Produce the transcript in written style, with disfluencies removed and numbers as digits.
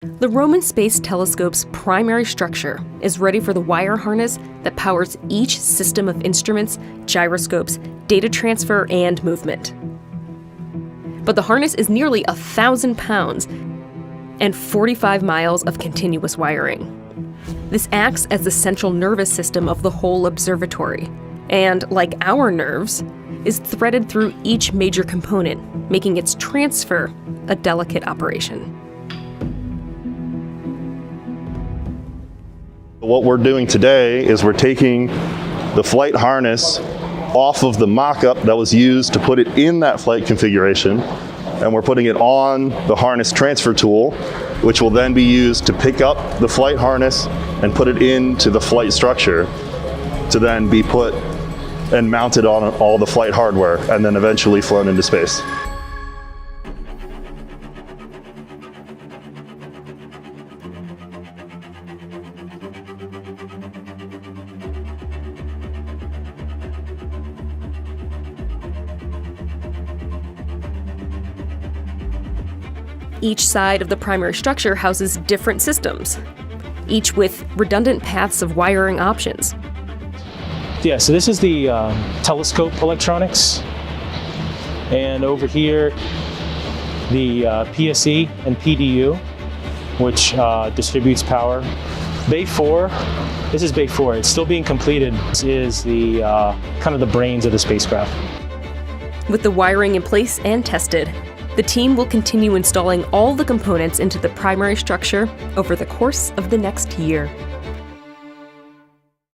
The Roman Space Telescope's primary structure is ready for the wire harness that powers each system of instruments, gyroscopes, data transfer, and movement. But the harness is nearly 1,000 pounds and 45 miles of continuous wiring. This acts as the central nervous system of the whole observatory, and, like our nerves, is threaded through each major component, making its transfer a delicate operation. What we're doing today is we're taking the flight harness off of the mock-up that was used to put it in that flight configuration, and we're putting it on the harness transfer tool, which will then be used to pick up the flight harness and put it into the flight structure to then be put and mounted on all the flight hardware and then eventually flown into space. Each side of the primary structure houses different systems, each with redundant paths of wiring options. Yeah, so this is the telescope electronics. And over here, the PSE and PDU, which distributes power. Bay 4, this is Bay 4. It's still being completed. This is the kind of the brains of the spacecraft. With the wiring in place and tested, the team will continue installing all the components into the primary structure over the course of the next year.